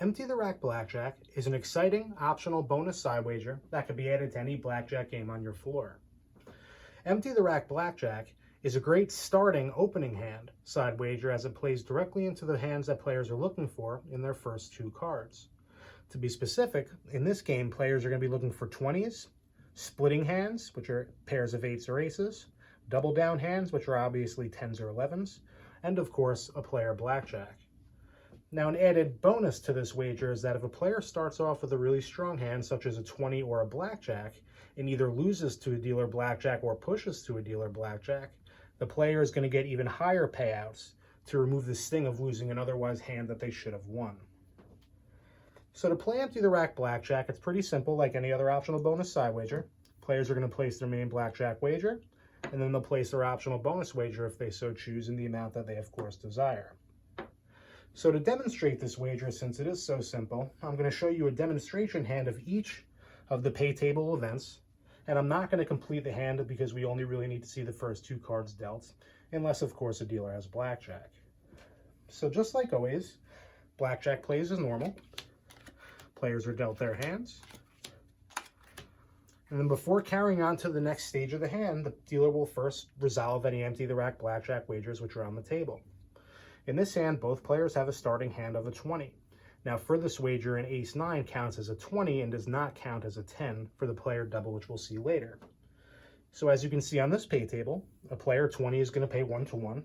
Empty the Rack Blackjack is an exciting, optional bonus side wager that can be added to any blackjack game on your floor. Empty the Rack Blackjack is a great starting opening hand side wager as it plays directly into the hands that players are looking for in their first two cards. To be specific, in this game, players are going to be looking for 20s, splitting hands, which are pairs of 8s or aces, double down hands, which are obviously 10s or 11s, and of course, a player blackjack. Now, an added bonus to this wager is that if a player starts off with a really strong hand, such as a 20 or a blackjack, and either loses to a dealer blackjack or pushes to a dealer blackjack, the player is going to get even higher payouts to remove the sting of losing an otherwise hand that they should have won. So to play Empty the Rack Blackjack, it's pretty simple, like any other optional bonus side wager. Players are going to place their main blackjack wager, and then they'll place their optional bonus wager if they so choose in the amount that they, of course, desire. So to demonstrate this wager, since it is so simple, I'm going to show you a demonstration hand of each of the pay table events, and I'm not going to complete the hand because we only really need to see the first two cards dealt, unless, of course, a dealer has blackjack. So just like always, blackjack plays as normal. Players are dealt their hands. And then before carrying on to the next stage of the hand, the dealer will first resolve any Empty the Rack Blackjack wagers which are on the table. In this hand, both players have a starting hand of a 20. Now for this wager, an ace-9 counts as a 20 and does not count as a 10 for the player double, which we'll see later. So as you can see on this pay table, a player 20 is going to pay 1-to-1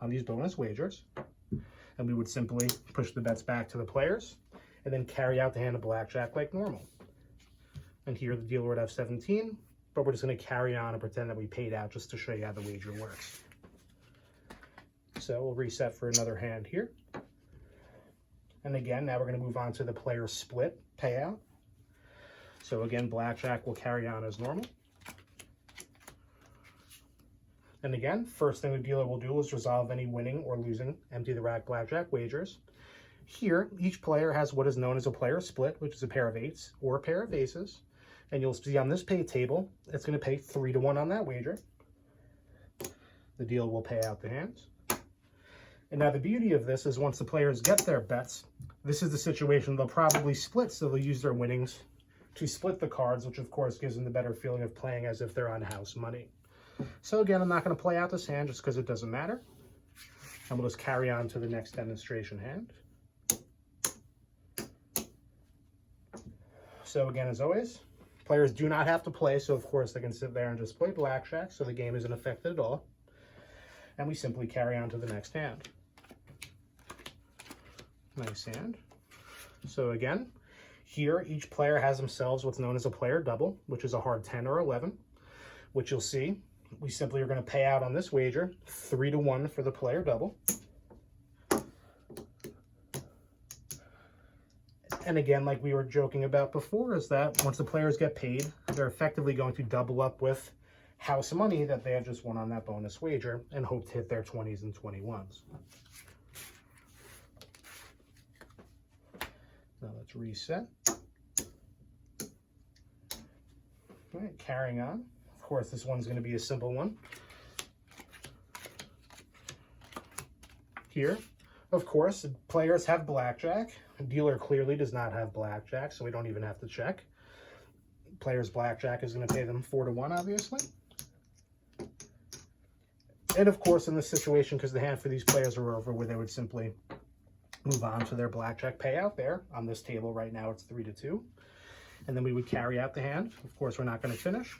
on these bonus wagers. And we would simply push the bets back to the players and then carry out the hand of blackjack like normal. And here the dealer would have 17, but we're just going to carry on and pretend that we paid out just to show you how the wager works. So we'll reset for another hand here. And again, now we're going to move on to the player split payout. So again, blackjack will carry on as normal. And again, first thing the dealer will do is resolve any winning or losing Empty the Rack Blackjack wagers. Here, each player has what is known as a player split, which is a pair of 8s or a pair of aces. And you'll see on this pay table, it's going to pay 3-to-1 on that wager. The dealer will pay out the hands. And now the beauty of this is once the players get their bets, this is the situation they'll probably split, so they'll use their winnings to split the cards, which of course gives them the better feeling of playing as if they're on house money. So again, I'm not going to play out this hand just because it doesn't matter. And we'll just carry on to the next demonstration hand. So again, as always, players do not have to play, so of course they can sit there and just play blackjack, so the game isn't affected at all. And we simply carry on to the next hand. Nice hand. So again, here each player has themselves what's known as a player double, which is a hard 10 or 11, which you'll see. We simply are going to pay out on this wager 3-to-1 for the player double. And again, like we were joking about before, is that once the players get paid, they're effectively going to double up with house money that they have just won on that bonus wager and hope to hit their 20s and 21s. Now let's reset. All right, carrying on. Of course, this one's going to be a simple one. Here, of course, players have blackjack. The dealer clearly does not have blackjack, so we don't even have to check. Player's blackjack is going to pay them 4-to-1, obviously. And of course, in this situation, because the hand for these players are over, where they would simply move on to their blackjack payout there. On this table right now, it's 3-to-2. And then we would carry out the hand. Of course, we're not going to finish.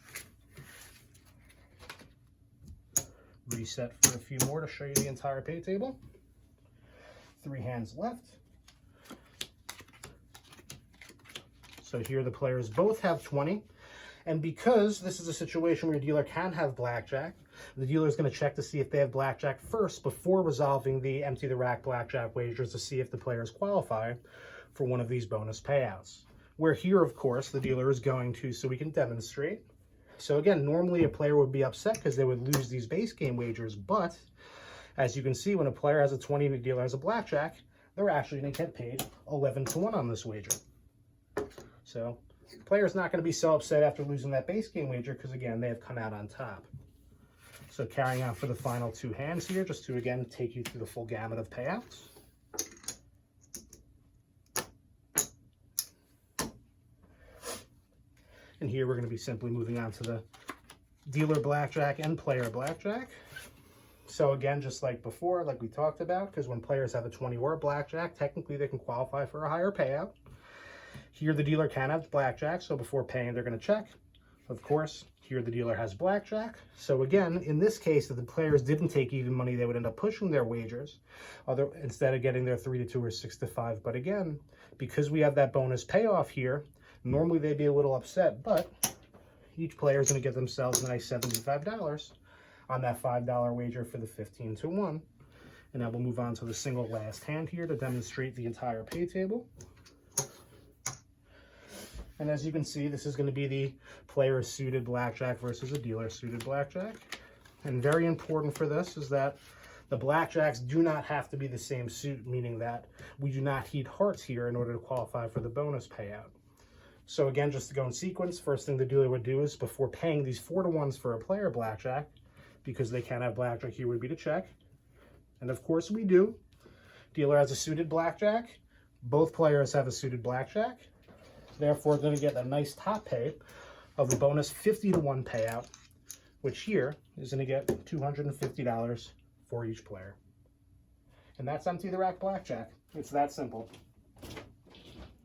Reset for a few more to show you the entire pay table. 3 hands left. So here the players both have 20. And because this is a situation where your dealer can have blackjack, the dealer is going to check to see if they have blackjack first before resolving the Empty the Rack Blackjack wagers to see if the players qualify for one of these bonus payouts. Where here, of course, the dealer is going to, so we can demonstrate. So again, normally a player would be upset because they would lose these base game wagers, but as you can see, when a player has a 20 and a dealer has a blackjack, they're actually going to get paid 11-to-1 on this wager. So the player's not going to be so upset after losing that base game wager because, again, they have come out on top. So carrying on for the final 2 hands here, just to, again, take you through the full gamut of payouts. And here we're going to be simply moving on to the dealer blackjack and player blackjack. So again, just like before, like we talked about, because when players have a 20 or a blackjack, technically they can qualify for a higher payout. Here the dealer can have blackjack, so before paying they're going to check. Of course, here the dealer has blackjack. So again, in this case, if the players didn't take even money, they would end up pushing their wagers instead of getting their 3-2 or 6-5. But again, because we have that bonus payoff here, normally they'd be a little upset, but each player is going to get themselves a nice $75 on that $5 wager for the 15-1. And now we'll move on to the single last hand here to demonstrate the entire pay table. And as you can see, this is going to be the player suited blackjack versus a dealer suited blackjack. And very important for this is that the blackjacks do not have to be the same suit, meaning that we do not heat hearts here in order to qualify for the bonus payout. So again, just to go in sequence, first thing the dealer would do is before paying these 4-1s for a player blackjack, because they can't have blackjack here, would be to check. And of course we do. Dealer has a suited blackjack. Both players have a suited blackjack. Therefore, we're going to get a nice top pay of the bonus 50-1 payout, which here is going to get $250 for each player. And that's Empty the Rack Blackjack. It's that simple.